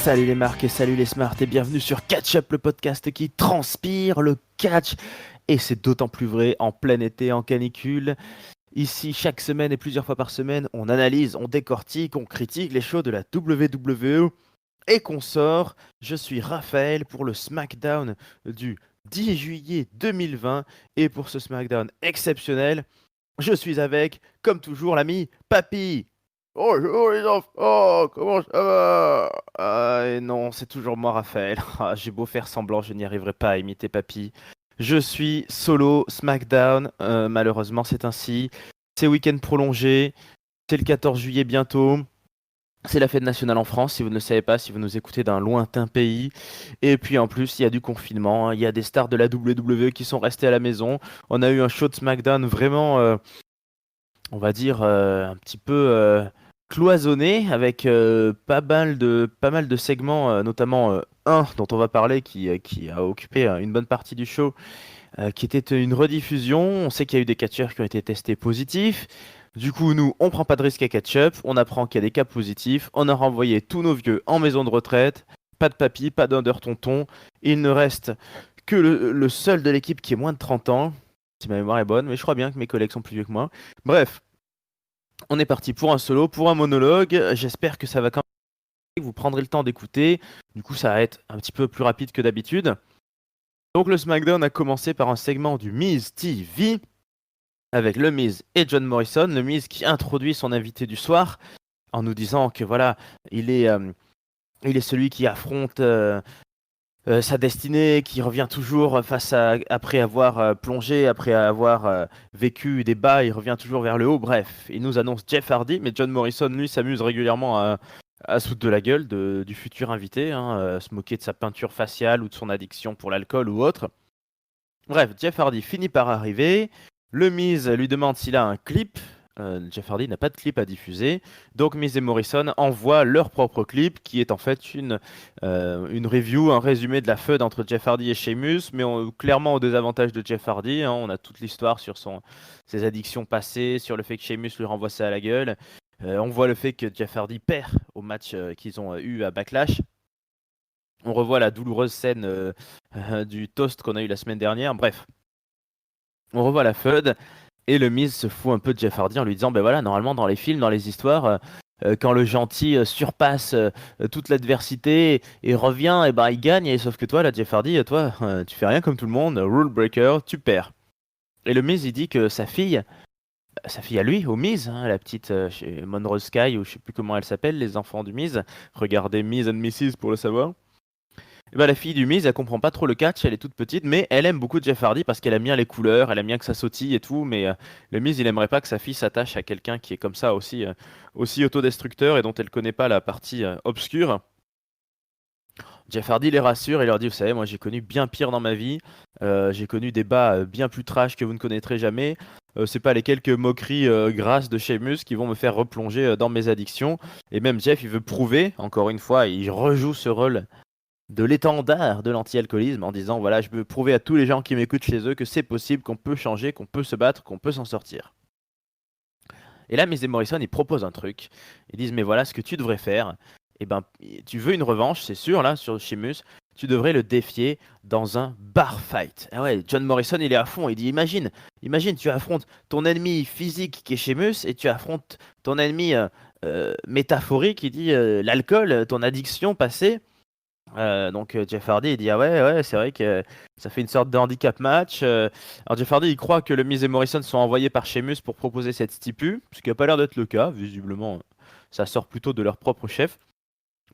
Salut les marques et salut les smarts et bienvenue sur Catch Up, le podcast qui transpire le catch. Et c'est d'autant plus vrai en plein été, en canicule. Ici, chaque semaine et plusieurs fois par semaine, on analyse, on décortique, on critique les shows de la WWE et qu'on sort. Je suis Raphaël pour le SmackDown du 10 juillet 2020. Et pour ce SmackDown exceptionnel, je suis avec, comme toujours, l'ami Papy. Bonjour les enfants, comment ça va? Et non, c'est toujours moi, Raphaël. J'ai beau faire semblant, je n'y arriverai pas à imiter Papy. Je suis solo SmackDown, malheureusement c'est ainsi. C'est week-end prolongé, c'est le 14 juillet bientôt. C'est la fête nationale en France, si vous ne le savez pas, si vous nous écoutez d'un lointain pays. Et puis en plus, il y a du confinement, il y a des stars de la WWE qui sont restées à la maison. On a eu un show de SmackDown vraiment, on va dire, un petit peu cloisonné, avec pas mal de segments, notamment un dont on va parler qui a occupé une bonne partie du show, qui était une rediffusion. On sait qu'il y a eu des catcheurs qui ont été testés positifs. Du coup, nous, on prend pas de risque à catch-up, on apprend qu'il y a des cas positifs, on a renvoyé tous nos vieux en maison de retraite, pas de papy, pas d'under tonton. Il ne reste que le seul de l'équipe qui est moins de 30 ans, si ma mémoire est bonne, mais je crois bien que mes collègues sont plus vieux que moi. Bref, on est parti pour un solo, pour un monologue. J'espère que ça va quand même, que vous prendrez le temps d'écouter. Du coup, ça va être un petit peu plus rapide que d'habitude. Donc le SmackDown a commencé par un segment du Miz TV avec le Miz et John Morrison. Le Miz qui introduit son invité du soir en nous disant que voilà, il est celui qui affronte sa destinée, qui revient toujours après avoir plongé, après avoir vécu des bas, il revient toujours vers le haut. Bref, il nous annonce Jeff Hardy, mais John Morrison, lui, s'amuse régulièrement à se foutre de la gueule du futur invité, se moquer de sa peinture faciale ou de son addiction pour l'alcool ou autre. Bref, Jeff Hardy finit par arriver. Le Miz lui demande s'il a un clip. Jeff Hardy n'a pas de clip à diffuser. Donc Miz et Morrison envoient leur propre clip, qui est en fait une review, un résumé de la feud entre Jeff Hardy et Sheamus, mais clairement au désavantage de Jeff Hardy. On a toute l'histoire sur ses addictions passées, sur le fait que Sheamus lui renvoie ça à la gueule. On voit le fait que Jeff Hardy perd au match qu'ils ont eu à Backlash. On revoit la douloureuse scène du toast qu'on a eu la semaine dernière. Bref, on revoit la feud et le Miz se fout un peu de Jeff Hardy en lui disant ben voilà, normalement dans les films, dans les histoires, quand le gentil surpasse toute l'adversité et revient, et ben il gagne. Et sauf que toi, là, Jeff Hardy, toi, tu fais rien comme tout le monde, rule breaker, tu perds. Et le Miz il dit que sa fille à lui, au Miz, la petite chez Monroe Sky ou je sais plus comment elle s'appelle, les enfants du Miz. Regardez Miz and Mrs pour le savoir. Et bah, la fille du Miz, elle comprend pas trop le catch, elle est toute petite, mais elle aime beaucoup Jeff Hardy parce qu'elle aime bien les couleurs, elle aime bien que ça sautille et tout, mais le Miz, il aimerait pas que sa fille s'attache à quelqu'un qui est comme ça aussi autodestructeur et dont elle connaît pas la partie obscure. Jeff Hardy les rassure et leur dit, vous savez, moi j'ai connu bien pire dans ma vie, j'ai connu des bas bien plus trash que vous ne connaîtrez jamais. C'est pas les quelques moqueries grasses de Sheamus qui vont me faire replonger dans mes addictions. Et même Jeff, il veut prouver, encore une fois, il rejoue ce rôle de l'étendard de l'anti-alcoolisme en disant voilà, je veux prouver à tous les gens qui m'écoutent chez eux que c'est possible, qu'on peut changer, qu'on peut se battre, qu'on peut s'en sortir. Et là, Miz et Morrison, ils proposent un truc. Ils disent mais voilà ce que tu devrais faire. Et ben, tu veux une revanche, c'est sûr, là, sur Sheamus. Tu devrais le défier dans un bar fight. Ah ouais, John Morrison, il est à fond. Il dit imagine, tu affrontes ton ennemi physique qui est Sheamus et tu affrontes ton ennemi métaphorique qui dit l'alcool, ton addiction passée. Donc Jeff Hardy il dit ah ouais c'est vrai que ça fait une sorte de handicap match. Alors Jeff Hardy il croit que le Miz et Morrison sont envoyés par Sheamus pour proposer cette stipu, ce qui n'a pas l'air d'être le cas, visiblement ça sort plutôt de leur propre chef.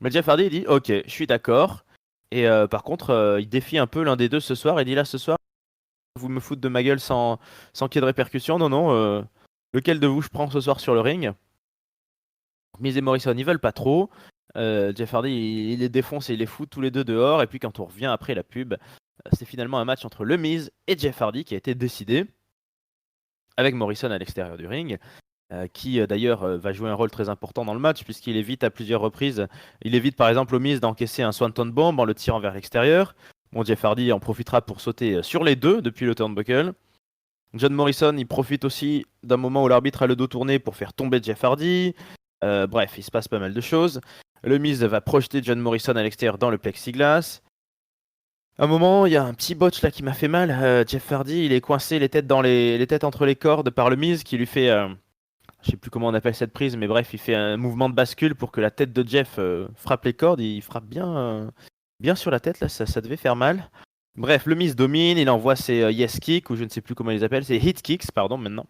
Mais Jeff Hardy il dit ok je suis d'accord et par contre il défie un peu l'un des deux ce soir. Il dit là ce soir vous me foutez de ma gueule sans qu'il y ait de répercussions. Non, lequel de vous je prends ce soir sur le ring? Miz et Morrison ils veulent pas trop. Jeff Hardy il les défonce et il les fout tous les deux dehors. Et puis quand on revient après la pub, c'est finalement un match entre le Miz et Jeff Hardy qui a été décidé avec Morrison à l'extérieur du ring, qui d'ailleurs va jouer un rôle très important dans le match puisqu'il évite à plusieurs reprises, il évite par exemple au Miz d'encaisser un Swanton Bomb en le tirant vers l'extérieur. Bon, Jeff Hardy en profitera pour sauter sur les deux depuis le turnbuckle. John Morrison il profite aussi d'un moment où l'arbitre a le dos tourné pour faire tomber Jeff Hardy. Bref, il se passe pas mal de choses. Le Miz va projeter John Morrison à l'extérieur dans le plexiglas. À un moment, il y a un petit botch là qui m'a fait mal. Jeff Hardy, il est coincé les têtes entre les cordes par le Miz qui lui fait, je sais plus comment on appelle cette prise, mais bref, il fait un mouvement de bascule pour que la tête de Jeff frappe les cordes. Il frappe bien sur la tête là, ça devait faire mal. Bref, le Miz domine, il envoie ses yes kicks ou je ne sais plus comment il les appelle, ses hit kicks, pardon, maintenant.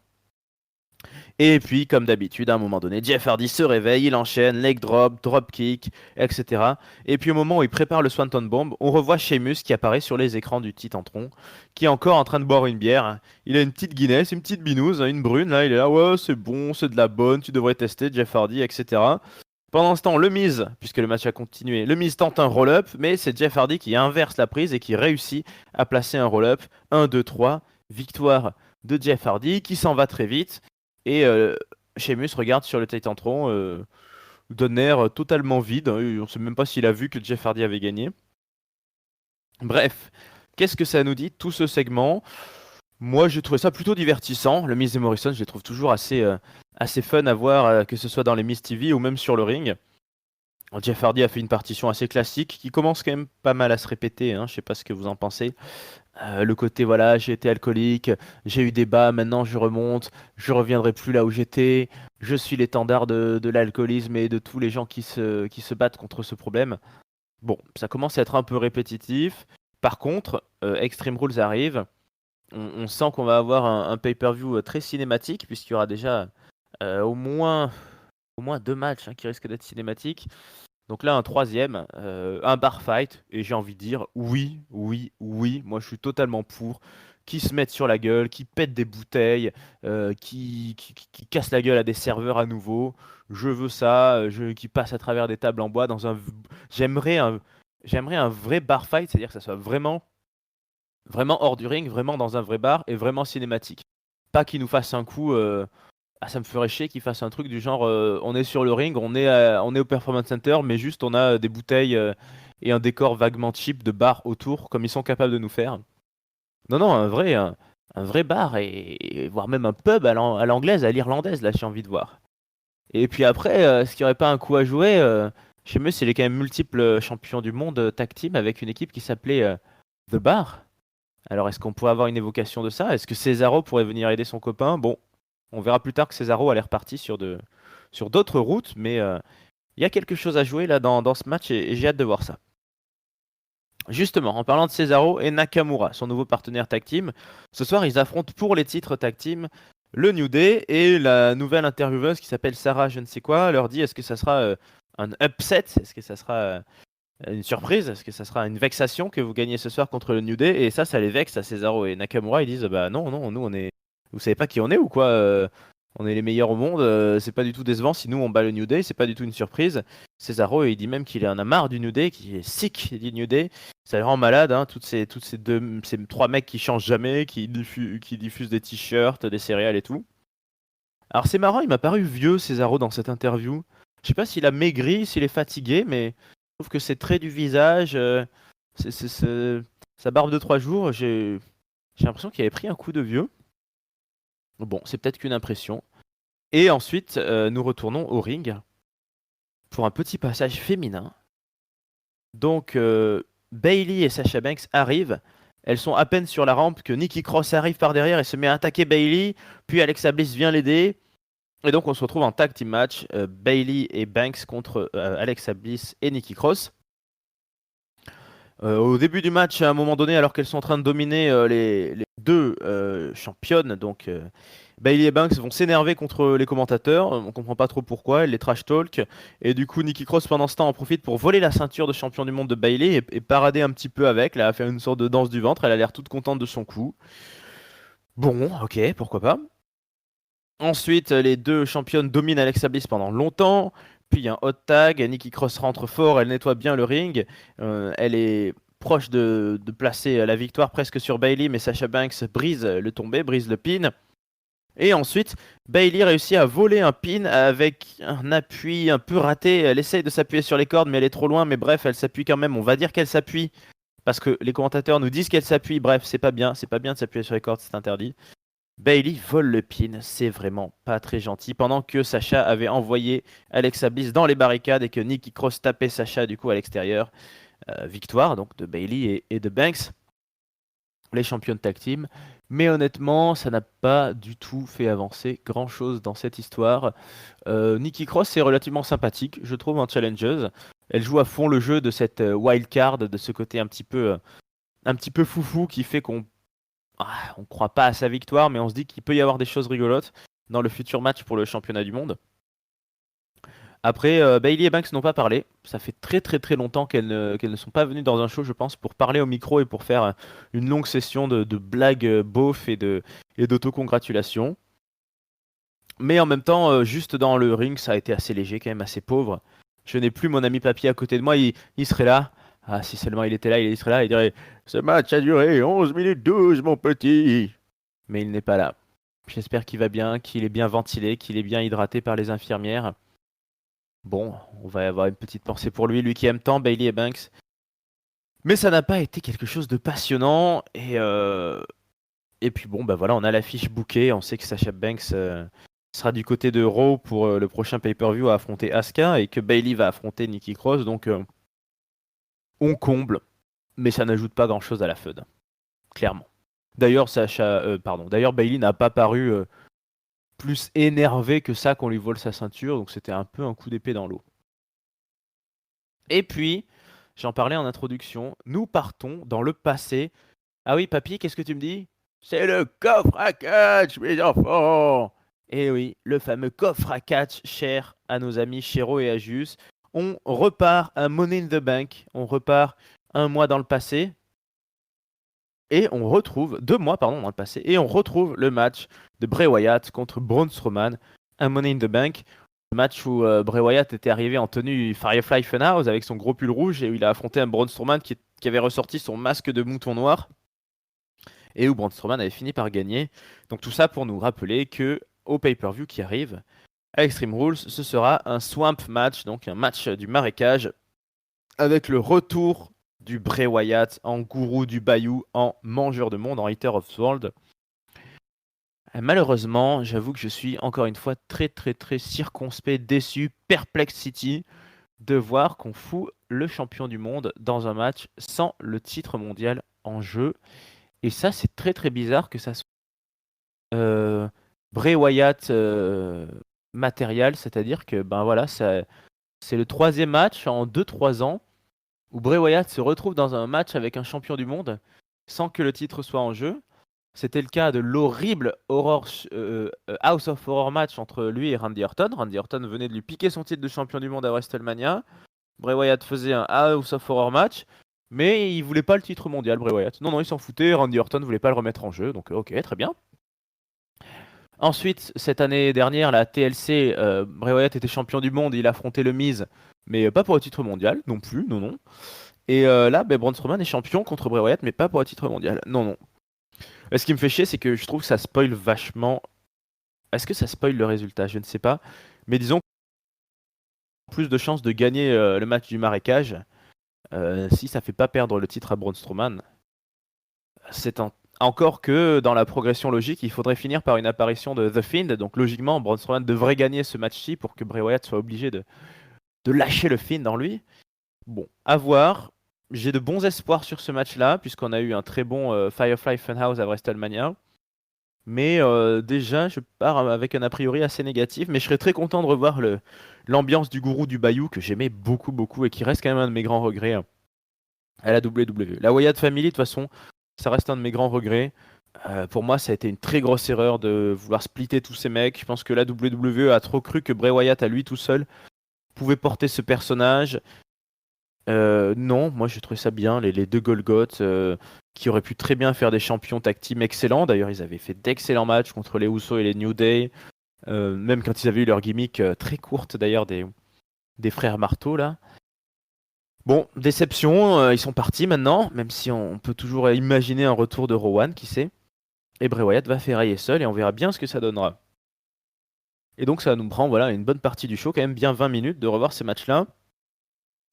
Et puis, comme d'habitude, à un moment donné, Jeff Hardy se réveille, il enchaîne, leg drop, drop kick, etc. Et puis au moment où il prépare le Swanton Bomb, on revoit Sheamus qui apparaît sur les écrans du Titantron, qui est encore en train de boire une bière. Il a une petite Guinness, une petite binouse, une brune, là, il est là, ouais, c'est bon, c'est de la bonne, tu devrais tester, Jeff Hardy, etc. Pendant ce temps, le Miz, puisque le match a continué, le Miz tente un roll-up, mais c'est Jeff Hardy qui inverse la prise et qui réussit à placer un roll-up. 1, 2, 3, victoire de Jeff Hardy, qui s'en va très vite. Et Sheamus regarde sur le Titantron d'un air totalement vide. On ne sait même pas s'il a vu que Jeff Hardy avait gagné. Bref, qu'est-ce que ça nous dit tout ce segment? Moi, j'ai trouvé ça plutôt divertissant. Le Miz et Morrison, je les trouve toujours assez fun à voir, que ce soit dans les Miz TV ou même sur le ring. Jeff Hardy a fait une partition assez classique qui commence quand même pas mal à se répéter. Je sais pas ce que vous en pensez. Le côté, voilà, j'ai été alcoolique, j'ai eu des bas, maintenant je remonte, je reviendrai plus là où j'étais, je suis l'étendard de l'alcoolisme et de tous les gens qui se battent contre ce problème. Bon, ça commence à être un peu répétitif. Par contre, Extreme Rules arrive. On sent qu'on va avoir un pay-per-view très cinématique, puisqu'il y aura déjà au moins 2 matchs qui risquent d'être cinématiques. Donc là, un troisième, un bar fight, et j'ai envie de dire oui, oui, oui, moi je suis totalement pour, qui se mettent sur la gueule, qui pètent des bouteilles, qui cassent la gueule à des serveurs à nouveau. Je veux ça, qui passe à travers des tables en bois dans un. J'aimerais un vrai bar fight, c'est-à-dire que ça soit vraiment, vraiment hors du ring, vraiment dans un vrai bar et vraiment cinématique. Pas qu'il nous fasse un coup. Ça me ferait chier qu'ils fassent un truc du genre on est sur le ring, on est au Performance Center, mais juste on a des bouteilles et un décor vaguement cheap de bar autour, comme ils sont capables de nous faire. Non, non, un vrai bar et voire même un pub à l'anglaise, à l'irlandaise, là j'ai envie de voir. Et puis après, ce qui aurait pas un coup à jouer, chez eux, c'est les quand même multiples champions du monde tag team avec une équipe qui s'appelait The Bar. Alors est-ce qu'on pourrait avoir une évocation de ça? Est-ce que Cesaro pourrait venir aider son copain? Bon, on verra plus tard que Cesaro a l'air parti sur d'autres routes, mais il y a quelque chose à jouer là dans ce match et j'ai hâte de voir ça. Justement, en parlant de Cesaro et Nakamura, son nouveau partenaire tag team, ce soir ils affrontent pour les titres tag team le New Day et la nouvelle intervieweuse qui s'appelle Sarah je ne sais quoi leur dit est-ce que ça sera un upset? Est-ce que ça sera une surprise? Est-ce que ça sera une vexation que vous gagnez ce soir contre le New Day? Et ça les vexe à Cesaro et Nakamura. Ils disent bah non, non, nous on est. Vous savez pas qui on est ou quoi? On est les meilleurs au monde. C'est pas du tout décevant si nous on bat le New Day. C'est pas du tout une surprise. Cesaro il dit même qu'il en a marre du New Day, qu'il est sick du New Day. Ça le rend malade. Ces 3 mecs qui changent jamais, qui diffusent des t-shirts, des céréales et tout. Alors c'est marrant, il m'a paru vieux Cesaro dans cette interview. Je sais pas s'il a maigri, s'il est fatigué, mais je trouve que ses traits du visage, sa barbe de 3 jours, j'ai l'impression qu'il avait pris un coup de vieux. Bon, c'est peut-être qu'une impression. Et ensuite, nous retournons au ring pour un petit passage féminin. Donc, Bayley et Sasha Banks arrivent. Elles sont à peine sur la rampe que Nikki Cross arrive par derrière et se met à attaquer Bayley. Puis Alexa Bliss vient l'aider. Et donc on se retrouve en tag team match, Bayley et Banks contre Alexa Bliss et Nikki Cross. Au début du match, à un moment donné, alors qu'elles sont en train de dominer les deux championnes, donc Bayley et Banks vont s'énerver contre les commentateurs. On comprend pas trop pourquoi, elles les trash talk. Et du coup, Nikki Cross pendant ce temps en profite pour voler la ceinture de champion du monde de Bayley et parader un petit peu avec. Là, à faire une sorte de danse du ventre. Elle a l'air toute contente de son coup. Bon, ok, pourquoi pas. Ensuite, les deux championnes dominent Alexa Bliss pendant longtemps. Puis il y a un hot tag. Nikki Cross rentre fort. Elle nettoie bien le ring. Elle est proche de placer la victoire presque sur Bayley. Mais Sasha Banks brise le tombé, brise le pin. Et ensuite, Bayley réussit à voler un pin avec un appui un peu raté. Elle essaye de s'appuyer sur les cordes, mais elle est trop loin. Mais bref, elle s'appuie quand même. On va dire qu'elle s'appuie parce que les commentateurs nous disent qu'elle s'appuie. Bref, c'est pas bien. C'est pas bien de s'appuyer sur les cordes, c'est interdit. Bailey vole le pin, c'est vraiment pas très gentil. Pendant que Sacha avait envoyé Alexa Bliss dans les barricades et que Nikki Cross tapait Sacha du coup à l'extérieur. Victoire donc de Bailey et de Banks, les champions de tag team. Mais honnêtement, ça n'a pas du tout fait avancer grand chose dans cette histoire. Nikki Cross est relativement sympathique, je trouve, en challengeuse. Elle joue à fond le jeu de cette wild card, de ce côté un petit peu foufou qui fait on croit pas à sa victoire, mais on se dit qu'il peut y avoir des choses rigolotes dans le futur match pour le championnat du monde. Après, Bailey et Banks n'ont pas parlé. Ça fait très très très longtemps qu'elles ne sont pas venues dans un show, je pense, pour parler au micro et pour faire une longue session de blagues beaufs et d'autocongratulations. Mais en même temps, juste dans le ring, ça a été assez léger, quand même assez pauvre. Je n'ai plus mon ami Papy à côté de moi, il serait là. Ah, si seulement il était là, il serait là, il dirait ce match a duré 11 minutes 12, mon petit. Mais il n'est pas là. J'espère qu'il va bien, qu'il est bien ventilé, qu'il est bien hydraté par les infirmières. Bon, on va avoir une petite pensée pour lui qui aime tant Bailey et Banks. Mais ça n'a pas été quelque chose de passionnant. Et puis bon, bah voilà, on a l'affiche bookée. On sait que Sasha Banks sera du côté de Raw pour le prochain pay-per-view à affronter Asuka et que Bailey va affronter Nikki Cross. Donc on comble, mais ça n'ajoute pas grand-chose à la feud, clairement. D'ailleurs, D'ailleurs, Bailey n'a pas paru plus énervé que ça qu'on lui vole sa ceinture, donc c'était un peu un coup d'épée dans l'eau. Et puis, j'en parlais en introduction, nous partons dans le passé. Ah oui, papy, qu'est-ce que tu me dis? C'est le coffre à catch, mes enfants! Et oui, le fameux coffre à catch cher à nos amis Shiro et Agius. On repart à Money in the Bank, on repart un mois dans le passé, et on retrouve, 2 mois pardon, dans le passé, et on retrouve le match de Bray Wyatt contre Braun Strowman à Money in the Bank. Le match où Bray Wyatt était arrivé en tenue Firefly Funhouse avec son gros pull rouge et où il a affronté un Braun Strowman qui avait ressorti son masque de mouton noir et où Braun Strowman avait fini par gagner. Donc tout ça pour nous rappeler que au pay-per-view qui arrive à Extreme Rules, ce sera un swamp match, donc un match du marécage avec le retour du Bray Wyatt en gourou du bayou, en mangeur de monde, en Eater of the World. Malheureusement, j'avoue que je suis encore une fois très très très circonspect, déçu, perplexity de voir qu'on fout le champion du monde dans un match sans le titre mondial en jeu. Et ça, c'est très très bizarre que ça soit Bray Wyatt matériel, c'est-à-dire que ben voilà, c'est le troisième match en 2-3 ans où Bray Wyatt se retrouve dans un match avec un champion du monde sans que le titre soit en jeu. C'était le cas de l'horrible House of Horror match entre lui et Randy Orton. Randy Orton venait de lui piquer son titre de champion du monde à WrestleMania. Bray Wyatt faisait un House of Horror match, mais il voulait pas le titre mondial, Bray Wyatt. Non, il s'en foutait. Randy Orton voulait pas le remettre en jeu, donc ok, très bien. Ensuite, cette année dernière, la TLC, Bray Wyatt était champion du monde, il affrontait le Miz, mais pas pour le titre mondial, non plus, non. Et là, Braun Strowman est champion contre Bray Wyatt, mais pas pour le titre mondial, non. Ce qui me fait chier, c'est que je trouve que ça spoil vachement. Est-ce que ça spoil le résultat? Je ne sais pas. Mais disons plus de chances de gagner le match du marécage si ça fait pas perdre le titre à Braun Strowman. Encore que dans la progression logique, il faudrait finir par une apparition de The Fiend. Donc logiquement, Braun Strowman devrait gagner ce match-ci pour que Bray Wyatt soit obligé de lâcher le Fiend en lui. Bon, à voir. J'ai de bons espoirs sur ce match-là, puisqu'on a eu un très bon Firefly Funhouse à WrestleMania. Mais déjà, je pars avec un a priori assez négatif, mais je serais très content de revoir l'ambiance du gourou du Bayou, que j'aimais beaucoup, beaucoup, et qui reste quand même un de mes grands regrets à la WWE. La Wyatt Family, de toute façon, ça reste un de mes grands regrets. Pour moi, ça a été une très grosse erreur de vouloir splitter tous ces mecs. Je pense que la WWE a trop cru que Bray Wyatt, à lui tout seul, pouvait porter ce personnage. Non, moi j'ai trouvé ça bien, les deux Golgoth qui auraient pu très bien faire des champions tag team excellents. D'ailleurs, ils avaient fait d'excellents matchs contre les Usos et les New Day, même quand ils avaient eu leur gimmick très courte d'ailleurs des frères Marteau là. Bon, déception, ils sont partis maintenant, même si on peut toujours imaginer un retour de Rowan, qui sait. Et Bray Wyatt va ferrailler seul et on verra bien ce que ça donnera. Et donc ça nous prend voilà une bonne partie du show, quand même bien 20 minutes de revoir ces matchs-là.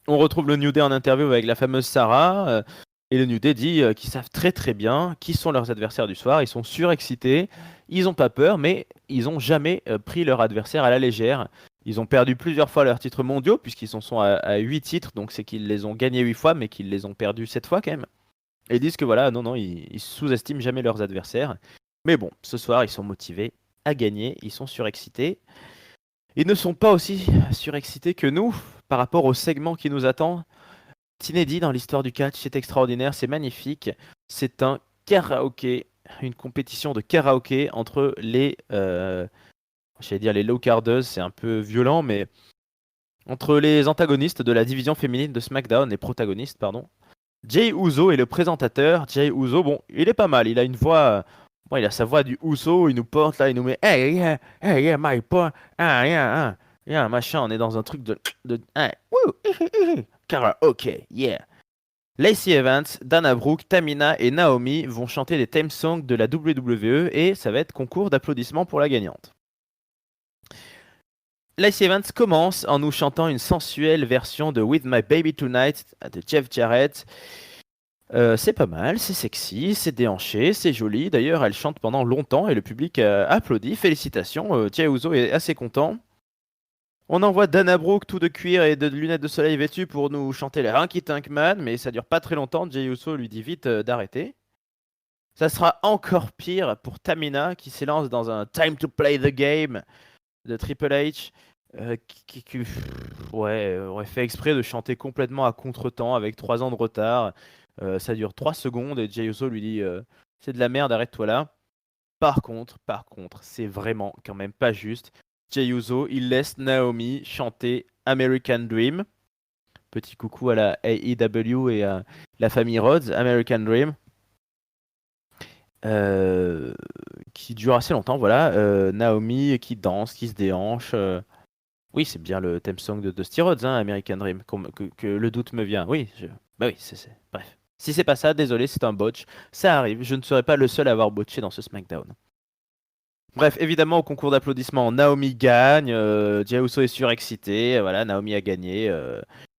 On retrouve le New Day en interview avec la fameuse Sarah. Et le New Day dit qu'ils savent très très bien qui sont leurs adversaires du soir. Ils sont surexcités. Ils n'ont pas peur, mais ils n'ont jamais pris leur adversaire à la légère. Ils ont perdu plusieurs fois leurs titres mondiaux, puisqu'ils en sont à 8 titres, donc c'est qu'ils les ont gagnés 8 fois, mais qu'ils les ont perdus 7 fois quand même. Et ils disent que voilà, non, ils sous-estiment jamais leurs adversaires. Mais bon, ce soir, ils sont motivés à gagner, ils sont surexcités. Ils ne sont pas aussi surexcités que nous par rapport au segment qui nous attend. C'est inédit dans l'histoire du catch, c'est extraordinaire, c'est magnifique. C'est un karaoké, une compétition de karaoké entre j'allais dire les low carders, c'est un peu violent, mais entre les antagonistes de la division féminine de SmackDown, les protagonistes, pardon. Jey Uso est le présentateur. Jey Uso, bon, il est pas mal, il a une voix. Bon, il a sa voix du Uso, il nous porte là, il nous met Hey, yeah, hey, yeah, my boy, ah, yeah, yeah, machin, on est dans un truc hey, woo, karaoké, yeah. Lacey Evans, Dana Brooke, Tamina et Naomi vont chanter des theme songs de la WWE et ça va être concours d'applaudissements pour la gagnante. Lacey Evans commence en nous chantant une sensuelle version de With My Baby Tonight de Jeff Jarrett. C'est pas mal, c'est sexy, c'est déhanché, c'est joli. D'ailleurs, elle chante pendant longtemps et le public applaudit. Félicitations, Jey Uso est assez content. On envoie Dana Brooke tout de cuir et de lunettes de soleil vêtues pour nous chanter les Hanky Tank Man, mais ça dure pas très longtemps. Jey Uso lui dit vite d'arrêter. Ça sera encore pire pour Tamina qui s'élance dans un Time to Play the Game de Triple H. Ouais, aurait fait exprès de chanter complètement à contre-temps avec 3 ans de retard. Ça dure 3 secondes et Jey Uso lui dit c'est de la merde, arrête-toi là. Par contre, c'est vraiment quand même pas juste. Jey Uso, il laisse Naomi chanter American Dream. Petit coucou à la AEW et à la famille Rhodes, American Dream. Qui dure assez longtemps, voilà. Naomi qui danse, qui se déhanche. Oui, c'est bien le theme song de Dusty Rhodes, hein, American Dream, que le doute me vient. Oui, bah oui, bref. Si c'est pas ça, désolé, c'est un botch. Ça arrive, je ne serai pas le seul à avoir botché dans ce SmackDown. Bref, évidemment, au concours d'applaudissements, Naomi gagne, Jey Uso est surexcité, voilà, Naomi a gagné.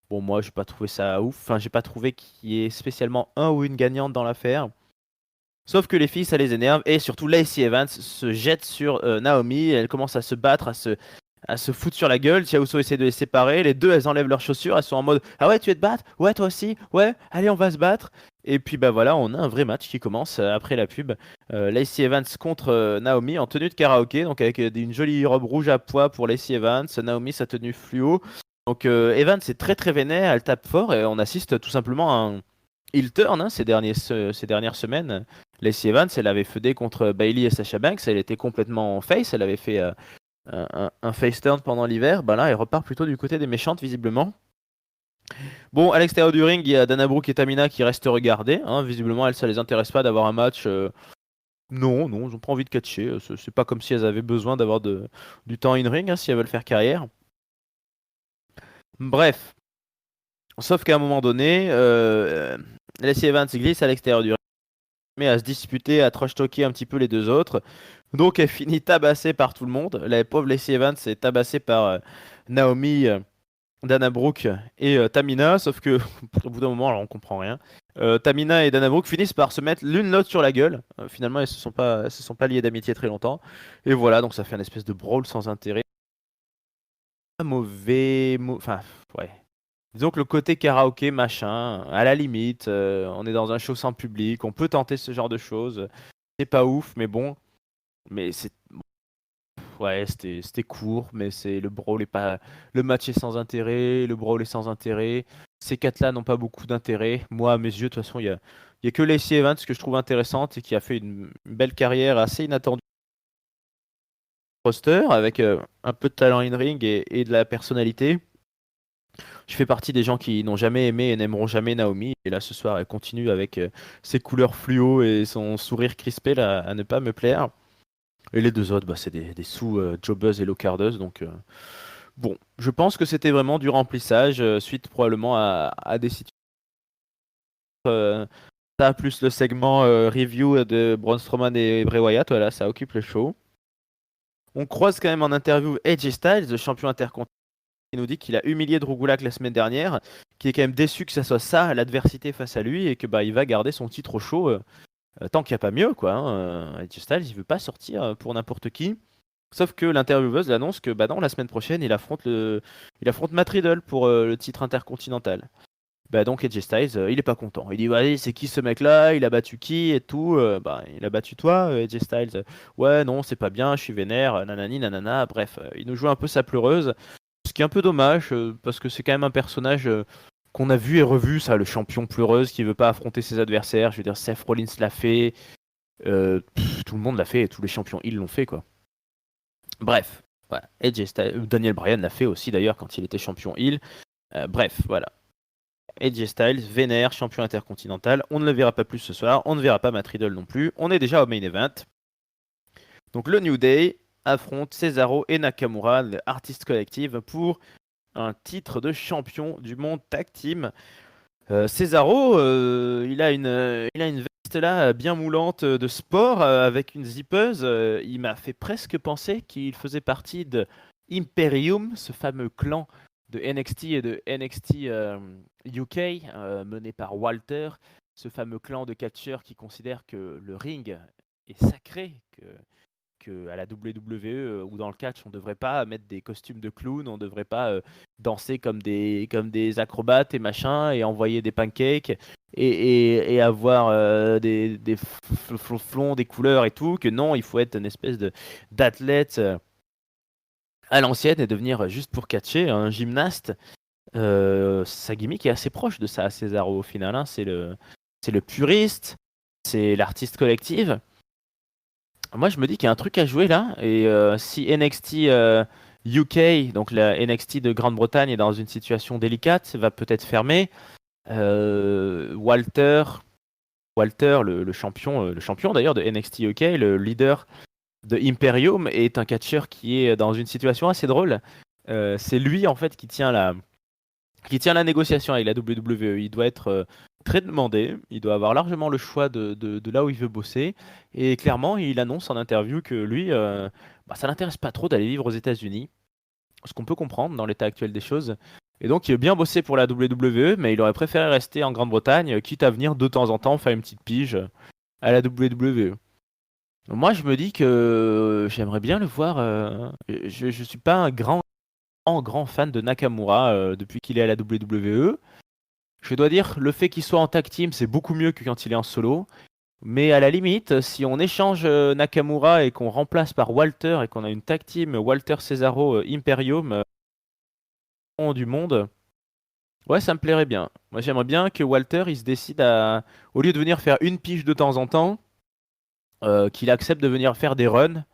Bon, moi, j'ai pas trouvé ça ouf, enfin, j'ai pas trouvé qu'il y ait spécialement un ou une gagnante dans l'affaire. Sauf que les filles, ça les énerve, et surtout Lacey Evans se jette sur Naomi, elle commence à se battre, à se foutre sur la gueule. Jey Uso essaie de les séparer. Les deux, elles enlèvent leurs chaussures. Elles sont en mode ah ouais, tu veux te battre? Ouais, toi aussi? Ouais, allez, on va se battre. Et puis bah voilà, on a un vrai match qui commence après la pub. Lacey Evans contre Naomi en tenue de karaoké, donc avec une jolie robe rouge à pois pour Lacey Evans. Naomi, sa tenue fluo. Donc Evans est très très vénère, elle tape fort et on assiste tout simplement à un heel turn hein, ces dernières semaines. Lacey Evans, elle avait feudé contre Bayley et Sasha Banks. Elle était complètement face. Elle avait fait un face turn pendant l'hiver, bah là elle repart plutôt du côté des méchantes visiblement. Bon, à l'extérieur du ring, il y a Dana Brooke et Tamina qui restent regarder. Hein. Visiblement, elles, ça les intéresse pas d'avoir un match. Non, ils n'ont pas envie de catcher. C'est pas comme si elles avaient besoin d'avoir du temps in ring hein, si elles veulent faire carrière. Bref. Sauf qu'à un moment donné, Lacey Evans glisse à l'extérieur du ring, mais à se disputer, à trash-talker un petit peu les deux autres. Donc elle finit tabassée par tout le monde. La pauvre Lacey Evans est tabassée par Naomi, Dana Brooke et Tamina. Sauf que au bout d'un moment, alors on comprend rien. Tamina et Dana Brooke finissent par se mettre l'une l'autre sur la gueule. Finalement, elles se sont pas liées d'amitié très longtemps. Et voilà, donc ça fait une espèce de brawl sans intérêt. Enfin, ouais. Disons que le côté karaoké, machin, à la limite, on est dans un show sans public, on peut tenter ce genre de choses. C'est pas ouf, mais bon. Mais c'est. Ouais, c'était court, mais le brawl est pas. Le match est sans intérêt, le brawl est sans intérêt. Ces quatre-là n'ont pas beaucoup d'intérêt. Moi, à mes yeux, de toute façon, il y a que Lacey Evans que je trouve intéressante et qui a fait une belle carrière assez inattendue. Roster, avec un peu de talent in-ring et de la personnalité. Je fais partie des gens qui n'ont jamais aimé et n'aimeront jamais Naomi. Et là, ce soir, elle continue avec ses couleurs fluo et son sourire crispé là, à ne pas me plaire. Et les deux autres, bah, c'est des sous-jobbeuses et low-cardeuses. Donc, bon, je pense que c'était vraiment du remplissage, suite probablement à des situations. Ça, plus le segment review de Braun Strowman et Bray Wyatt, voilà, ça occupe le show. On croise quand même en interview AJ Styles, le champion intercontinental. Il nous dit qu'il a humilié Drew Gulak la semaine dernière, qu'il est quand même déçu que ça soit ça, l'adversité face à lui, et que bah il va garder son titre au show. Tant qu'il n'y a pas mieux, quoi. AJ Styles, il veut pas sortir pour n'importe qui. Sauf que l'intervieweuse annonce que bah non, la semaine prochaine, il affronte Matt Riddle pour le titre intercontinental. Bah donc AJ Styles, il est pas content. Il dit ouais, c'est qui ce mec-là? Il a battu qui et tout? Bah il a battu toi, AJ Styles. Ouais, non, c'est pas bien, je suis vénère, nanani nanana. Bref, il nous joue un peu sa pleureuse, ce qui est un peu dommage parce que c'est quand même un personnage qu'on a vu et revu, ça, le champion pleureuse qui veut pas affronter ses adversaires. Je veux dire, Seth Rollins l'a fait, tout le monde l'a fait, et tous les champions ils l'ont fait quoi. Bref, voilà. Daniel Bryan l'a fait aussi d'ailleurs quand il était champion heel. Bref, voilà. AJ Styles, vénère, champion intercontinental. On ne le verra pas plus ce soir. On ne verra pas Matt Riddle non plus. On est déjà au main event. Donc le New Day affronte Cesaro et Nakamura, le Artist Collective, pour un titre de champion du monde tag team. Cesaro, il a une veste là bien moulante de sport avec une zippeuse. Il m'a fait presque penser qu'il faisait partie de Imperium, ce fameux clan de NXT et de NXT UK mené par Walter, ce fameux clan de catcheurs qui considère que le ring est sacré, que à la WWE ou dans le catch, on ne devrait pas mettre des costumes de clown, on ne devrait pas danser comme des acrobates et machin, et envoyer des pancakes, et avoir des flonflons, des couleurs et tout, que non, il faut être une espèce d'athlète à l'ancienne et devenir juste pour catcher un gymnaste. Sa gimmick est assez proche de ça à Cesaro au final, hein. C'est le puriste, c'est l'artiste collective. Moi, je me dis qu'il y a un truc à jouer là. Et si NXT UK, donc la NXT de Grande-Bretagne, est dans une situation délicate, va peut-être fermer. Walter, le champion d'ailleurs de NXT UK, le leader de Imperium, est un catcheur qui est dans une situation assez drôle. C'est lui en fait qui tient la négociation avec la WWE. Il doit être très demandé, il doit avoir largement le choix de là où il veut bosser. Et clairement, il annonce en interview que lui, ça l'intéresse pas trop d'aller vivre aux États-Unis, ce qu'on peut comprendre dans l'état actuel des choses. Et donc, il veut bien bosser pour la WWE, mais il aurait préféré rester en Grande-Bretagne, quitte à venir de temps en temps faire une petite pige à la WWE. Moi, je me dis que j'aimerais bien le voir. Je suis pas un grand fan de Nakamura depuis qu'il est à la WWE. Je dois dire, le fait qu'il soit en tag team, c'est beaucoup mieux que quand il est en solo. Mais à la limite, si on échange Nakamura et qu'on remplace par Walter et qu'on a une tag team Walter Cesaro Imperium du monde, ouais, ça me plairait bien. Moi, j'aimerais bien que Walter, il se décide à, au lieu de venir faire une pige de temps en temps, qu'il accepte de venir faire des runs.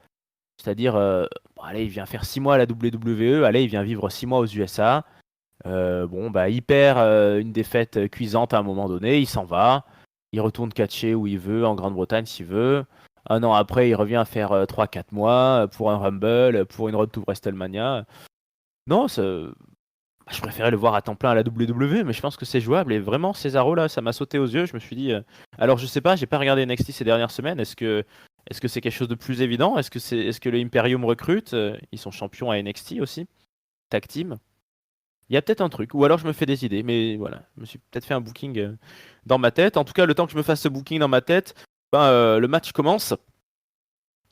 C'est-à-dire, bon, allez, il vient faire 6 mois à la WWE, allez, il vient vivre 6 mois aux USA. Bon, bah, il perd une défaite cuisante à un moment donné, il s'en va, il retourne catcher où il veut, en Grande-Bretagne s'il veut. Un an après, il revient faire 3-4 mois pour un Rumble, pour une Road to WrestleMania. Non, je préférais le voir à temps plein à la WWE, mais je pense que c'est jouable. Et vraiment, Cesaro, là, ça m'a sauté aux yeux. Je me suis dit. Alors, je sais pas, j'ai pas regardé NXT ces dernières semaines. Est-ce que c'est quelque chose de plus évident? Est-ce que le Imperium recrute? Ils sont champions à NXT aussi, tag team. Il y a peut-être un truc, ou alors je me fais des idées, mais voilà, je me suis peut-être fait un booking dans ma tête. En tout cas, le temps que je me fasse ce booking dans ma tête, le match commence.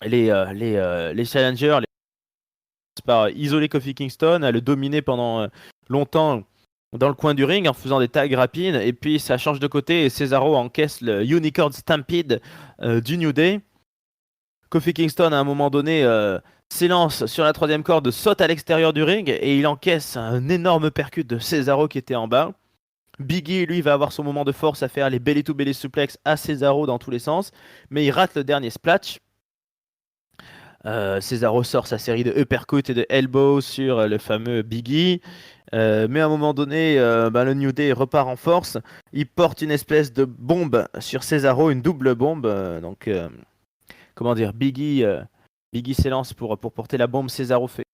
Les challengers par isoler Kofi Kingston, à le dominer pendant longtemps dans le coin du ring en faisant des tags rapides, et puis ça change de côté et Cesaro encaisse le Unicorn Stampede du New Day. Kofi Kingston, à un moment donné, s'élance sur la troisième corde, saute à l'extérieur du ring et il encaisse un énorme percute de Cesaro qui était en bas. Biggie, lui, va avoir son moment de force à faire les belly-to-belly suplex à Cesaro dans tous les sens, mais il rate le dernier splash. Cesaro sort sa série de uppercut et de elbow sur le fameux Biggie. Mais à un moment donné, le New Day repart en force. Il porte une espèce de bombe sur Cesaro, une double bombe. Comment dire, Biggie s'élance pour porter la bombe, Cesaro fait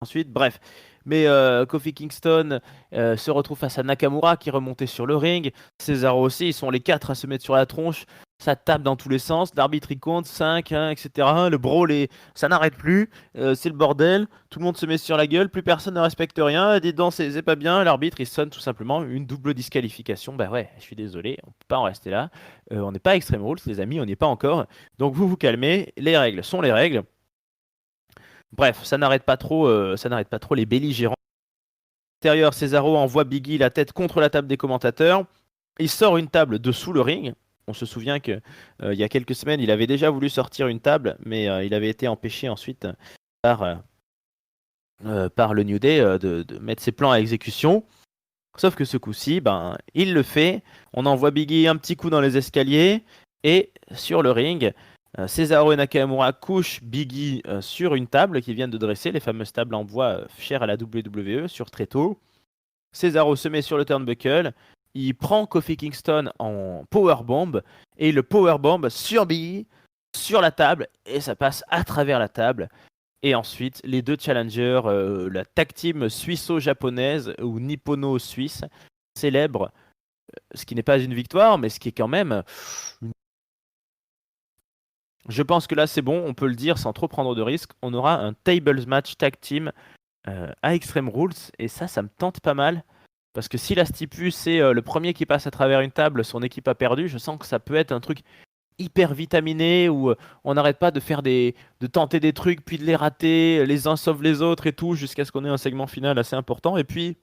ensuite, bref. Mais Kofi Kingston se retrouve face à Nakamura qui remontait sur le ring. Cesaro aussi, ils sont les quatre à se mettre sur la tronche. Ça tape dans tous les sens, l'arbitre il compte 5, hein, etc. Le brawl, ça n'arrête plus, c'est le bordel, tout le monde se met sur la gueule, plus personne ne respecte rien, dis donc c'est pas bien, l'arbitre il sonne tout simplement une double disqualification. Bah ouais, je suis désolé, on peut pas en rester là. On n'est pas à Extreme Rules les amis, on n'y est pas encore. Donc vous vous calmez, les règles sont les règles. Bref, ça n'arrête pas trop les belligérants. Intérieur, Cesaro envoie Biggie la tête contre la table des commentateurs. Il sort une table dessous le ring. On se souvient que il y a quelques semaines, il avait déjà voulu sortir une table, mais il avait été empêché ensuite par, par le New Day de mettre ses plans à exécution. Sauf que ce coup-ci, ben, il le fait. On envoie Biggie un petit coup dans les escaliers et sur le ring, Cesaro et Nakamura couchent Biggie sur une table qu'ils viennent de dresser, les fameuses tables en bois chères à la WWE sur tréteau. Cesaro se met sur le turnbuckle, il prend Kofi Kingston en powerbomb et il le powerbomb sur Biggie, sur la table, et ça passe à travers la table. Et ensuite, les deux challengers, la tag team suisso-japonaise ou nippono-suisse, célèbrent ce qui n'est pas une victoire, mais ce qui est quand même. Je pense que là, c'est bon, on peut le dire sans trop prendre de risques. On aura un tables match tag team à Extreme Rules, et ça me tente pas mal. Parce que si la stipu c'est le premier qui passe à travers une table, son équipe a perdu, je sens que ça peut être un truc hyper vitaminé où on n'arrête pas de tenter des trucs puis de les rater, les uns sauvent les autres et tout, jusqu'à ce qu'on ait un segment final assez important. Et puis,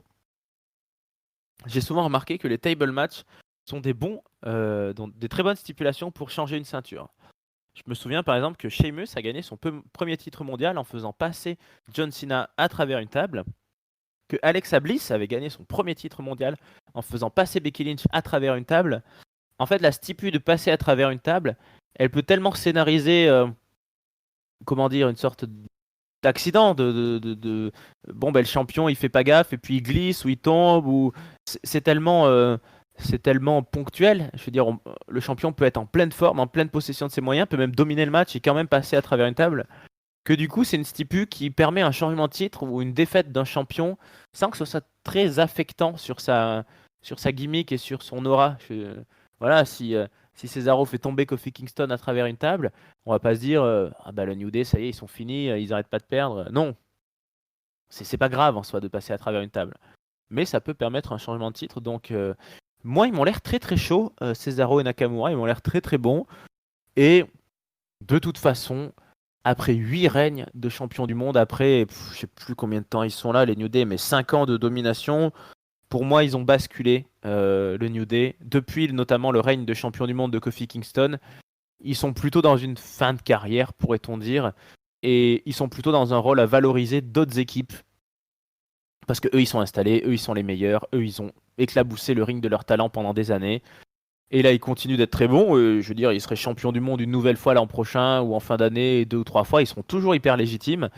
j'ai souvent remarqué que les table matchs sont des très bonnes stipulations pour changer une ceinture. Je me souviens par exemple que Sheamus a gagné son premier titre mondial en faisant passer John Cena à travers une table, que Alexa Bliss avait gagné son premier titre mondial en faisant passer Becky Lynch à travers une table. En fait, la stipu de passer à travers une table, elle peut tellement scénariser, comment dire, une sorte d'accident, bon, ben, le champion, il fait pas gaffe, et puis il glisse, ou il tombe, ou c'est tellement ponctuel. Je veux dire, le champion peut être en pleine forme, en pleine possession de ses moyens, peut même dominer le match et quand même passer à travers une table, que du coup, c'est une stipu qui permet un changement de titre ou une défaite d'un champion sans que ce soit très affectant sur sa gimmick et sur son aura. Voilà, si Cesaro fait tomber Kofi Kingston à travers une table, on va pas se dire ah bah le New Day, ça y est, ils sont finis, ils arrêtent pas de perdre. Non, c'est pas grave en soi de passer à travers une table. Mais ça peut permettre un changement de titre. Donc, moi, ils m'ont l'air très très chauds, Cesaro et Nakamura, ils m'ont l'air très très bons. Et de toute façon, après 8 règnes de champion du monde, après, je sais plus combien de temps ils sont là, les New Day, mais 5 ans de domination, pour moi, ils ont basculé le New Day. Depuis notamment le règne de champion du monde de Kofi Kingston, ils sont plutôt dans une fin de carrière, pourrait-on dire, et ils sont plutôt dans un rôle à valoriser d'autres équipes, parce que eux, ils sont installés, eux, ils sont les meilleurs, eux, ils ont éclaboussé le ring de leur talent pendant des années. Et là, ils continuent d'être très bons. Je veux dire, ils seraient champions du monde une nouvelle fois l'an prochain ou en fin d'année, 2 ou 3 fois. Ils seront toujours hyper légitimes.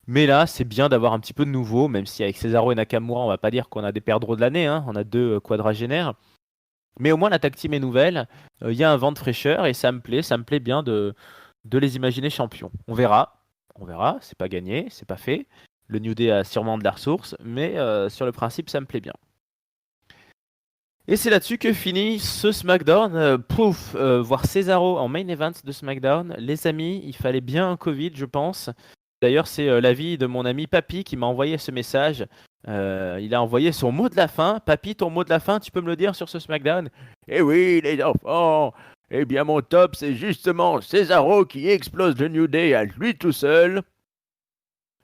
Mais là, c'est bien d'avoir un petit peu de nouveau, même si avec Cesaro et Nakamura, on va pas dire qu'on a des perdreaux de l'année. Hein. On a deux quadragénaires. Mais au moins, la tag team est nouvelle. Il y a un vent de fraîcheur et ça me plaît bien de les imaginer champions. On verra. On verra. C'est pas gagné, c'est pas fait. Le New Day a sûrement de la ressource, mais sur le principe, ça me plaît bien. Et c'est là-dessus que finit ce SmackDown. Voir Cesaro en main event de SmackDown. Les amis, il fallait bien un Covid, je pense. D'ailleurs, c'est l'avis de mon ami Papy qui m'a envoyé ce message. Il a envoyé son mot de la fin. Papy, ton mot de la fin, tu peux me le dire sur ce SmackDown? Eh oui, les enfants. Eh bien, mon top, c'est justement Cesaro qui explose le New Day à lui tout seul.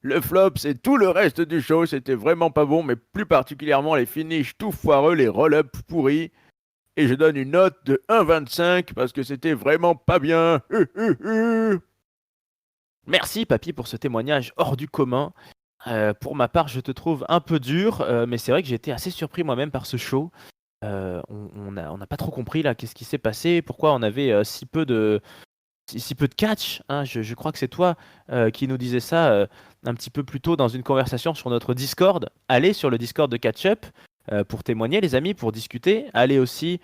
Le flop, c'est tout le reste du show, c'était vraiment pas bon, mais plus particulièrement les finishes tout foireux, les roll-ups pourris. Et je donne une note de 1,25 parce que c'était vraiment pas bien. Merci Papy pour ce témoignage hors du commun. Pour ma part, je te trouve un peu dur, mais c'est vrai que j'ai été assez surpris moi-même par ce show. On n'a pas trop compris là, qu'est-ce qui s'est passé, pourquoi on avait si peu de catch, hein. Je crois que c'est toi qui nous disais ça un petit peu plus tôt dans une conversation sur notre Discord. Allez sur le Discord de Catch Up pour témoigner, les amis, pour discuter. Allez aussi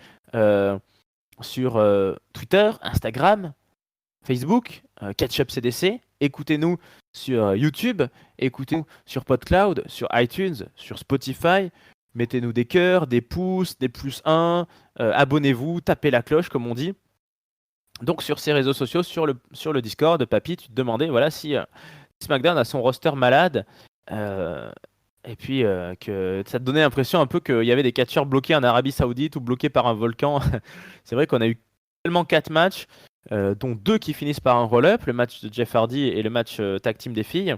sur Twitter, Instagram, Facebook, Catch Up CDC. Écoutez-nous sur YouTube, écoutez-nous sur PodCloud, sur iTunes, sur Spotify. Mettez-nous des cœurs, des pouces, des plus 1. Abonnez-vous, tapez la cloche, comme on dit. Donc sur ces réseaux sociaux, sur le Discord, Papy, tu te demandais voilà, si SmackDown a son roster malade, euh, et puis que ça te donnait l'impression un peu qu'il y avait des catcheurs bloqués en Arabie Saoudite ou bloqués par un volcan. C'est vrai qu'on a eu tellement 4 matchs, dont 2 qui finissent par un roll-up, le match de Jeff Hardy et le match tag team des filles.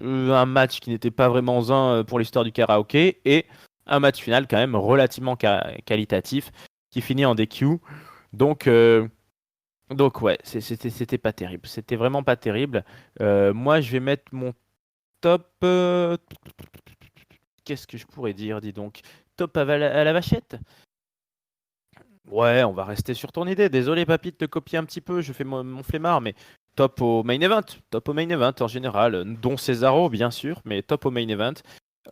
Un match qui n'était pas vraiment zen pour l'histoire du karaoké, et un match final quand même relativement qualitatif qui finit en DQ. Donc, ouais, c'était pas terrible. C'était vraiment pas terrible. Moi, je vais mettre mon top. Qu'est-ce que je pourrais dire, dis donc? Top à la vachette? Ouais, on va rester sur ton idée. Désolé, papy, de te copier un petit peu. Je fais mon flemmard, mais top au main event. Top au main event en général, dont Cesaro, bien sûr, mais top au main event.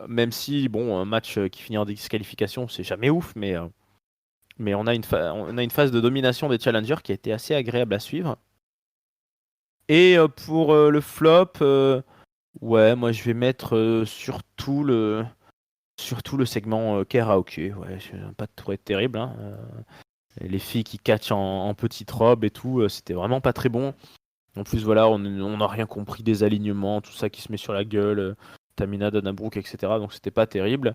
Même si, bon, un match qui finit en disqualification, c'est jamais ouf, mais on a une phase de domination des challengers qui a été assez agréable à suivre. Et pour le flop, ouais, moi je vais mettre surtout le segment karaoké. Ouais, pas trop être terrible, hein. Les filles qui catchent en petite robe et tout, c'était vraiment pas très bon. En plus, voilà, on n'a rien compris des alignements, tout ça qui se met sur la gueule, Tamina, Dana Brooke, etc. Donc c'était pas terrible.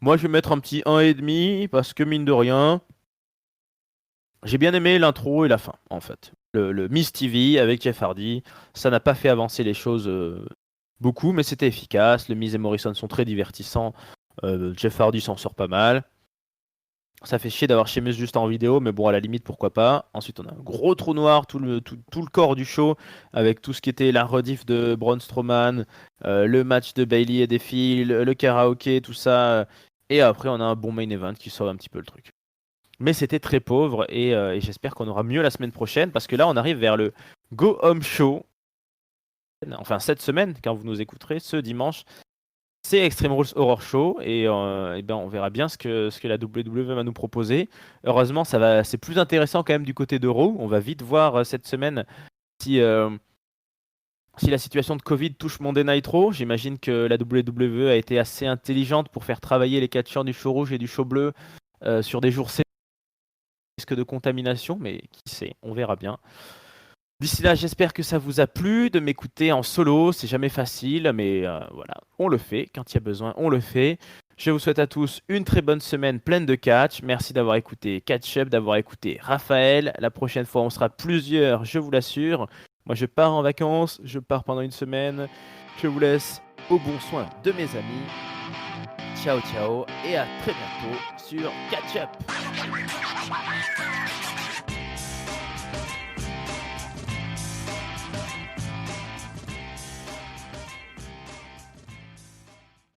Moi je vais mettre un petit 1,5 parce que mine de rien, j'ai bien aimé l'intro et la fin, en fait. Le Miss TV avec Jeff Hardy, ça n'a pas fait avancer les choses beaucoup, mais c'était efficace. Le Miz et Morrison sont très divertissants. Jeff Hardy s'en sort pas mal. Ça fait chier d'avoir Sheamus juste en vidéo, mais bon, à la limite, pourquoi pas. Ensuite, on a un gros trou noir, tout le corps du show, avec tout ce qui était la rediff de Braun Strowman, le match de Bayley et des filles, le karaoké, tout ça. Et après, on a un bon main event qui sauve un petit peu le truc. Mais c'était très pauvre, et j'espère qu'on aura mieux la semaine prochaine, parce que là, on arrive vers le Go Home Show. Enfin, cette semaine, quand vous nous écouterez, ce dimanche. C'est Extreme Rules Horror Show, et ben on verra bien ce que la WWE va nous proposer. Heureusement, c'est plus intéressant quand même du côté de Raw. On va vite voir cette semaine si, si la situation de Covid touche Monday Night Raw. J'imagine que la WWE a été assez intelligente pour faire travailler les catcheurs du show rouge et du show bleu sur des jours risque de contamination, mais qui sait, on verra bien. D'ici là, j'espère que ça vous a plu de m'écouter en solo. C'est jamais facile, mais voilà, on le fait. Quand il y a besoin, on le fait. Je vous souhaite à tous une très bonne semaine pleine de catch. Merci d'avoir écouté Catch Up, d'avoir écouté Raphaël. La prochaine fois, on sera plusieurs, je vous l'assure. Moi, je pars en vacances, je pars pendant une semaine. Je vous laisse au bon soin de mes amis. Ciao, ciao, et à très bientôt sur Catch Up.